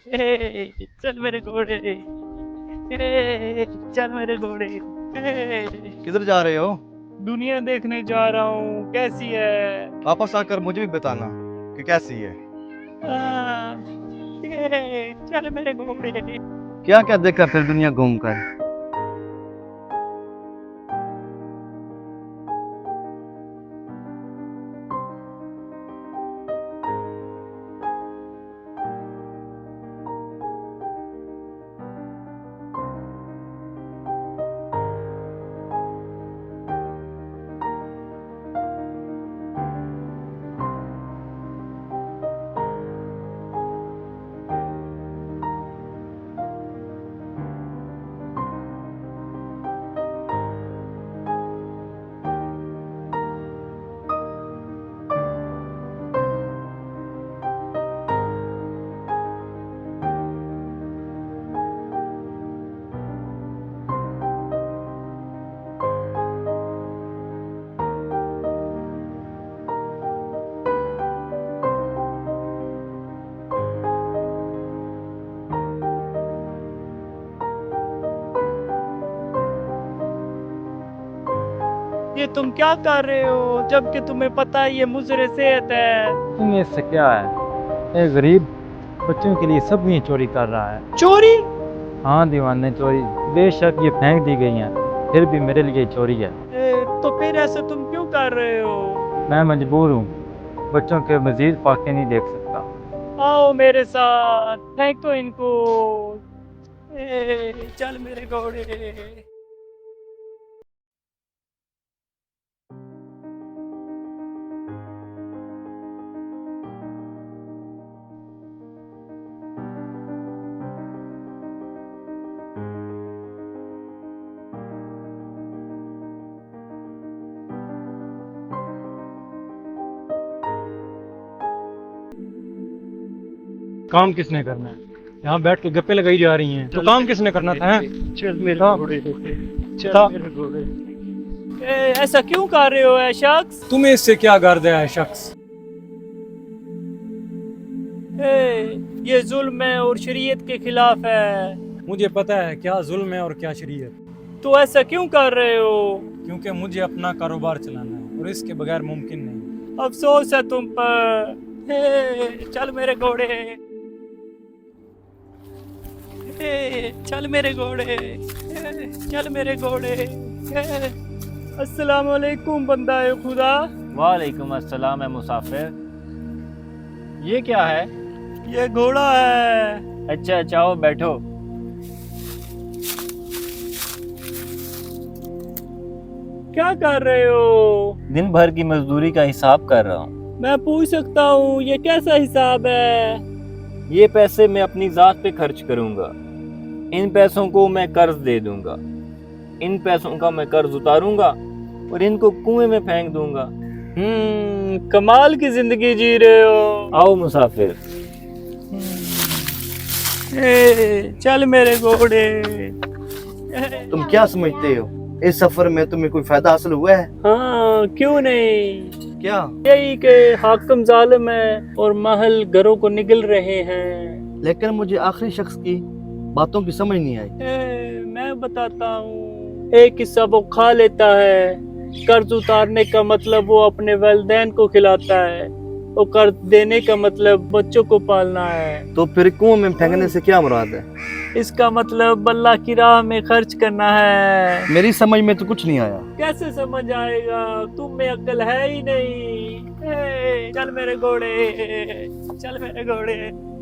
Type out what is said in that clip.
चल मेरे घोड़े, चल मेरे घोड़े। किधर जा रहे हो? दुनिया देखने जा रहा हूँ, कैसी है? वापस आकर मुझे भी बताना कि कैसी है। आ, चल मेरे घोड़े। क्या क्या देखा फिर दुनिया घूमकर? ये तुम क्या कर रहे हो जबकि तुम्हें पता है ये मुजरे सेहत है? तुम्हें इससे क्या है? एक गरीब बच्चों के लिए सब ये चोरी कर रहा है। चोरी? हाँ दीवाने, चोरी। बेशक ये फेंक दी गई हैं, फिर भी मेरे लिए चोरी है। तो फिर ऐसा तुम क्यों कर रहे हो? मैं मजबूर हूँ, बच्चों के मजीद फाके नहीं देख सकता। आओ मेरे साथ, फेंको इनको। चल मेरे घोड़े। काम किसने करना है? यहाँ बैठ के गप्पे लगाई जा रही हैं, तो काम किसने करना था? चल मेरे हाँ। घोड़े, बता। चल मेरे घोड़े। ऐसा क्यों कर रहे हो ऐ शख्स? तुम्हें इससे क्या गर्द है शख्स? ये जुल्म है और शरीयत के खिलाफ है। मुझे पता है क्या जुल्म है और क्या शरीयत। तो ऐसा क्यों कर रहे हो? क्योंकि मुझे अपना कारोबार चलाना है और इसके बगैर मुमकिन नहीं। अफसोस है तुम पर। चल मेरे घोड़े। चल मेरे घोड़े। चल मेरे घोड़े। अस्सलाम वालेकुम बंदा खुदा। वालेकुम अस्सलाम है मुसाफिर। ये क्या है? ये घोड़ा है। अच्छा आओ बैठो। क्या कर रहे हो? दिन भर की मजदूरी का हिसाब कर रहा हूँ। मैं पूछ सकता हूँ ये कैसा हिसाब है? ये पैसे मैं अपनी जात पे खर्च करूंगा। इन पैसों को मैं कर्ज दे दूंगा। इन पैसों का मैं कर्ज उतारूंगा और इनको कुएं में फेंक दूंगा। कमाल की जिंदगी जी रहे हो। आओ मुसाफिर। चल मेरे घोड़े। तुम क्या समझते हो इस सफर में तुम्हें कोई फायदा हासिल हुआ है? हाँ क्यों नहीं। क्या? यही के हाकिम जालिम है और महल घरों को निगल रहे हैं। लेकिन मुझे आखिरी शख्स की बातों की समझ नहीं आई। मैं बताता हूँ। एक हिस्सा वो खा लेता है। कर्ज उतारने का मतलब वो अपने वालिदैन को खिलाता है और कर्ज देने का मतलब बच्चों को पालना है। तो फिर कुएं में फेंकने से क्या मुराद है? इसका मतलब अल्लाह की राह में खर्च करना है। मेरी समझ में तो कुछ नहीं आया। कैसे समझ आएगा, तुम में अक्ल है ही नहीं। चल मेरे घोड़े। चल मेरे घोड़े।